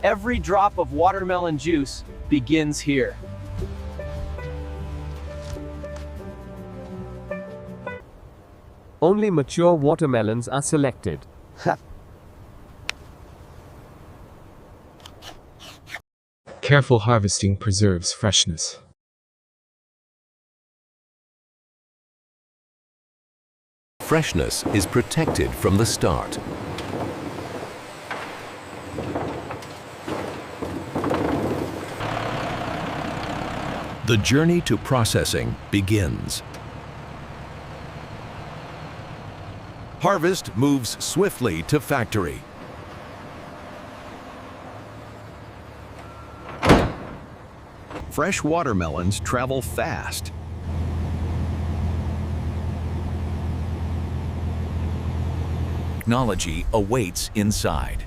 Every drop of watermelon juice begins here. Only mature watermelons are selected. Careful harvesting preserves freshness. Freshness is protected from the start. The journey to processing begins. Harvest moves swiftly to factory. Fresh watermelons travel fast. Technology awaits inside.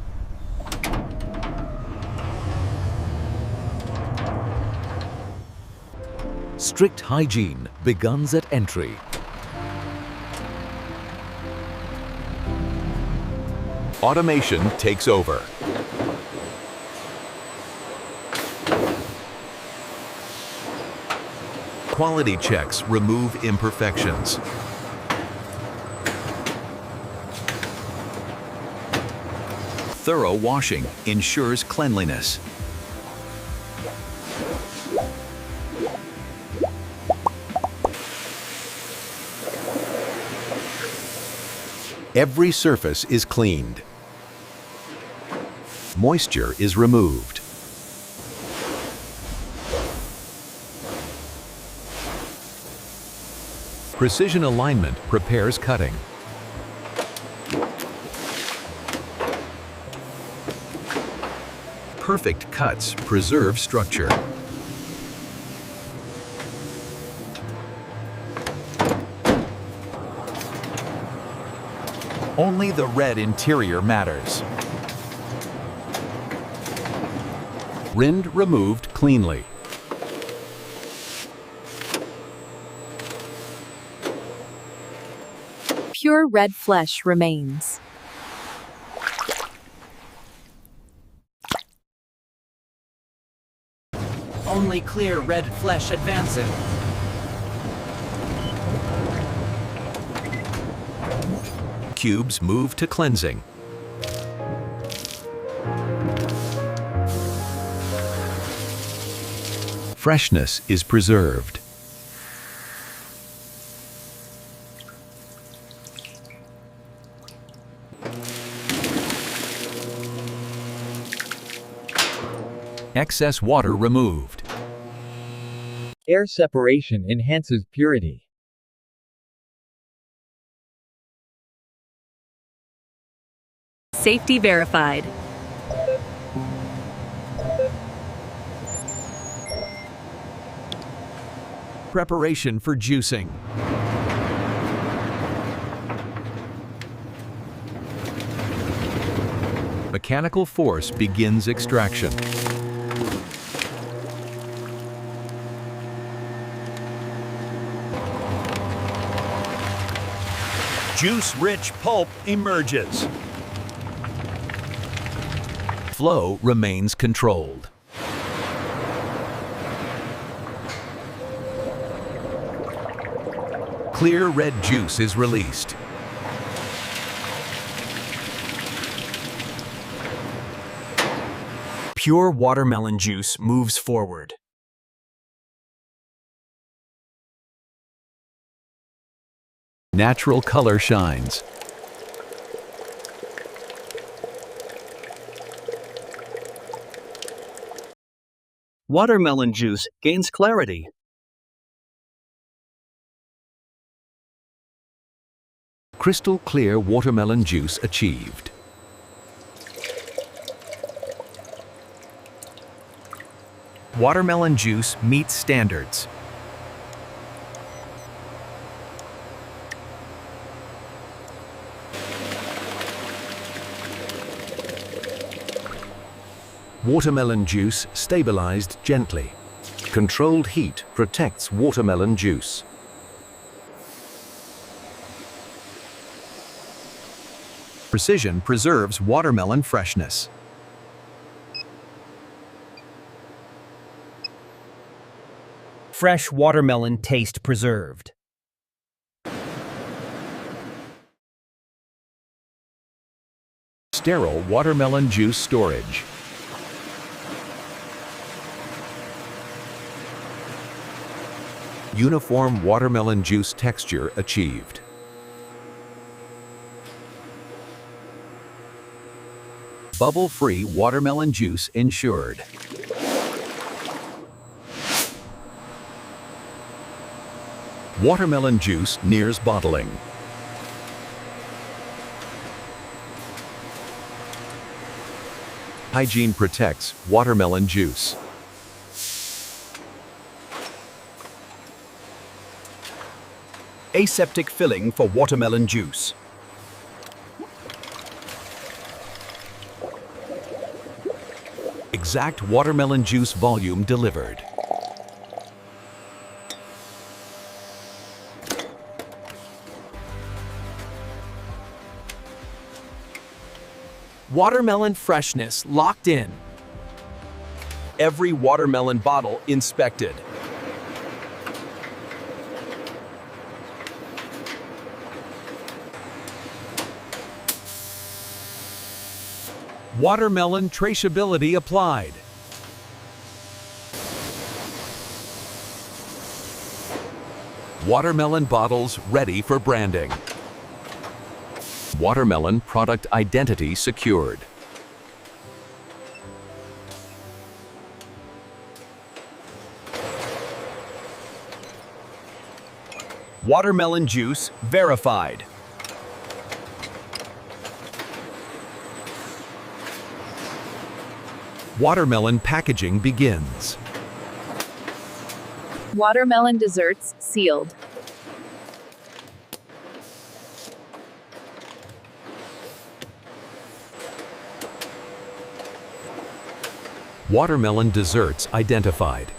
Strict hygiene begins at entry. Automation takes over. Quality checks remove imperfections. Thorough washing ensures cleanliness. Every surface is cleaned. Moisture is removed. Precision alignment prepares cutting. Perfect cuts preserve structure. Only the red interior matters. Rind removed cleanly. Pure red flesh remains. Only clear red flesh advancing. Cubes move to cleansing. Freshness is preserved. Excess water removed. Air separation enhances purity. Safety verified. Preparation for juicing. Mechanical force begins extraction. Juice-rich pulp emerges. Flow remains controlled. Clear red juice is released. Pure watermelon juice moves forward. Natural color shines. Watermelon juice gains clarity. Crystal clear watermelon juice achieved. Watermelon juice meets standards. Watermelon juice stabilized gently. Controlled heat protects watermelon juice. Precision preserves watermelon freshness. fresh watermelon taste preserved. Sterile watermelon juice storage. Uniform watermelon juice texture achieved. Bubble-free watermelon juice ensured. Watermelon juice nears bottling. Hygiene protects watermelon juice. Aseptic filling for watermelon juice. Exact watermelon juice volume delivered. Watermelon freshness locked in. Every watermelon bottle inspected. Watermelon traceability applied. Watermelon bottles ready for branding. Watermelon product identity secured. Watermelon juice verified. Watermelon packaging begins. Watermelon desserts sealed. Watermelon desserts identified.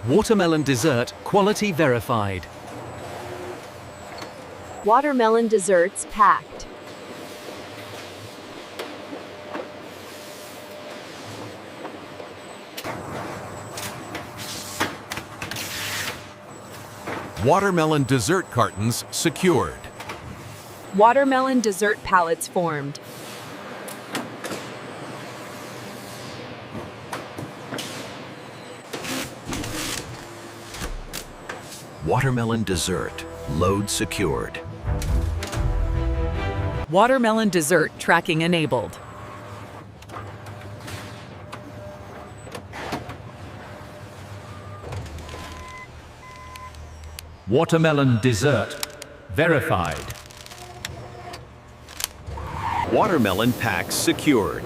Watermelon dessert quality verified. Watermelon desserts packed. Watermelon dessert cartons secured. Watermelon dessert pallets formed. Watermelon dessert load secured. Watermelon dessert tracking enabled. Watermelon dessert verified. Watermelon packs secured.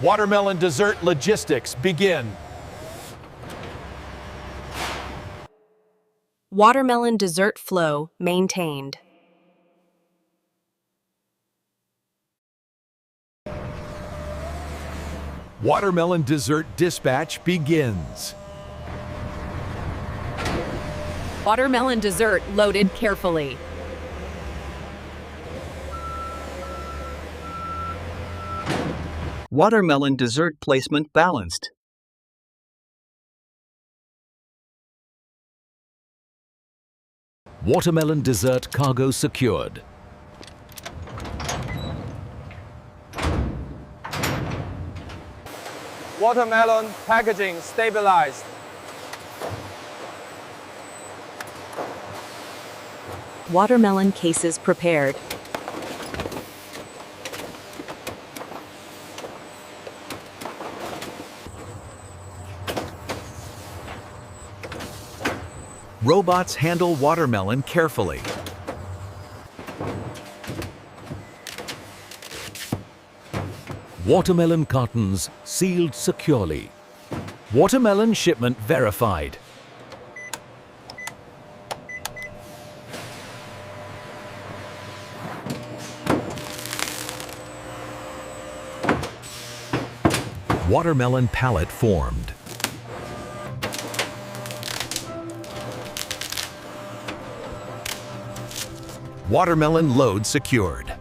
Watermelon dessert logistics begin. Watermelon dessert flow maintained. Watermelon dessert dispatch begins. Watermelon dessert loaded carefully. Watermelon dessert placement balanced. Watermelon dessert cargo secured. Watermelon packaging stabilized. Watermelon cases prepared. Robots handle watermelon carefully. Watermelon cartons sealed securely. Watermelon shipment verified. Watermelon pallet formed. Watermelon load secured.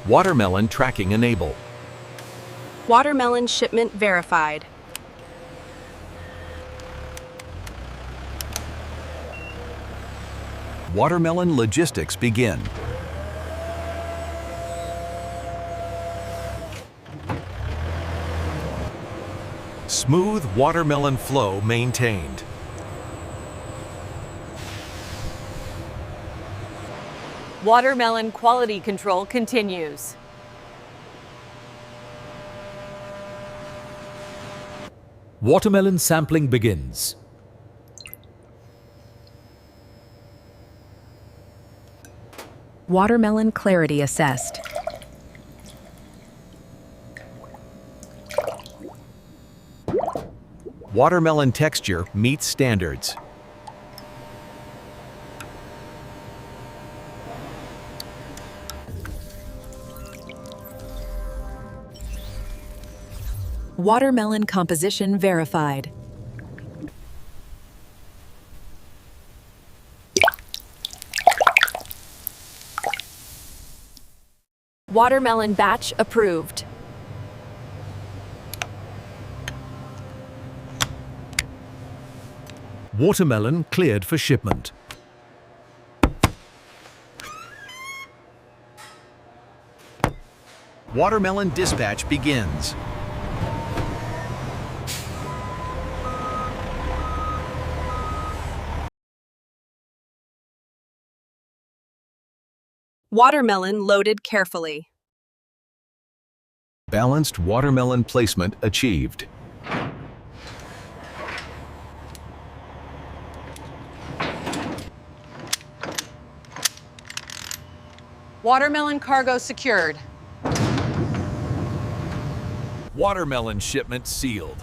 Watermelon tracking enabled. Watermelon shipment verified. Watermelon logistics begin. Smooth watermelon flow maintained. Watermelon quality control continues. Watermelon sampling begins. Watermelon clarity assessed. Watermelon texture meets standards. Watermelon composition verified. Watermelon batch approved. Watermelon cleared for shipment. Watermelon dispatch begins. Watermelon loaded carefully. Balanced watermelon placement achieved. Watermelon cargo secured. Watermelon shipment sealed.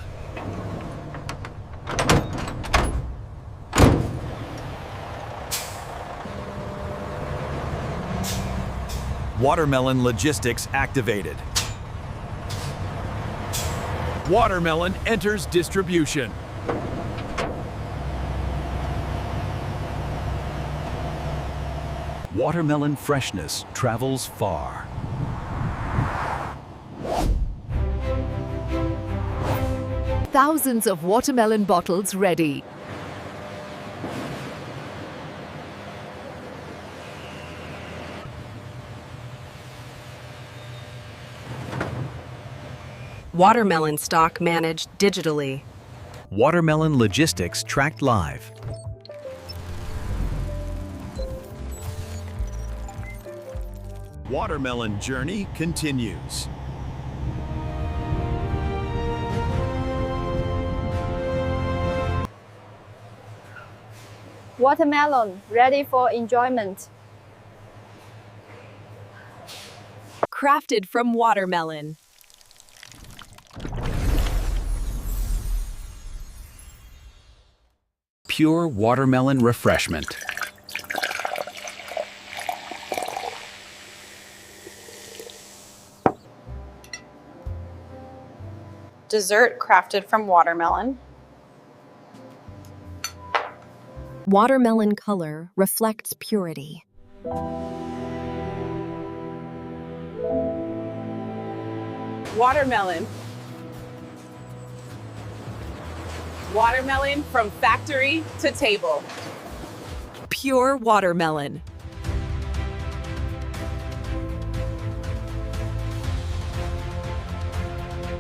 Watermelon logistics activated. Watermelon enters distribution. Watermelon freshness travels far. Thousands of watermelon bottles ready. Watermelon stock managed digitally. Watermelon logistics tracked live. Watermelon journey continues. Watermelon ready for enjoyment. Crafted from watermelon. Pure watermelon refreshment. Dessert crafted from watermelon. Watermelon color reflects purity. Watermelon. Watermelon from factory to table. Pure watermelon.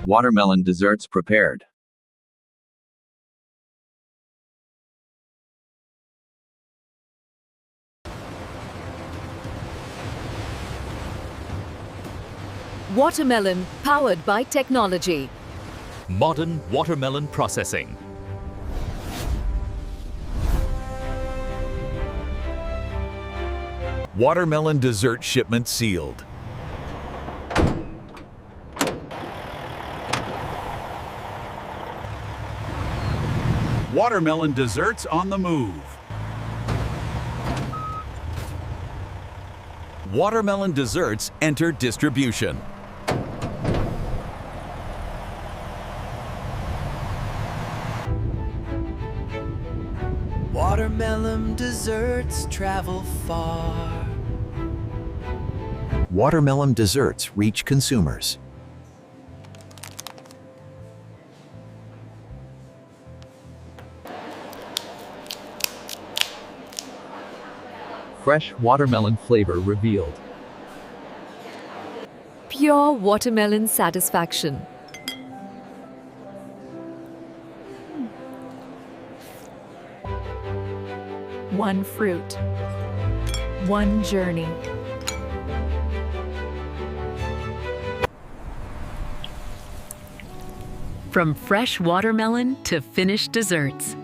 Watermelon desserts prepared. Watermelon powered by technology. Modern watermelon processing. Watermelon dessert shipment sealed. Watermelon desserts on the move. Watermelon desserts enter distribution. Watermelon desserts travel far. Watermelon desserts reach consumers. Fresh watermelon flavor revealed. Pure watermelon satisfaction. One fruit. One journey. From fresh watermelon to finished desserts,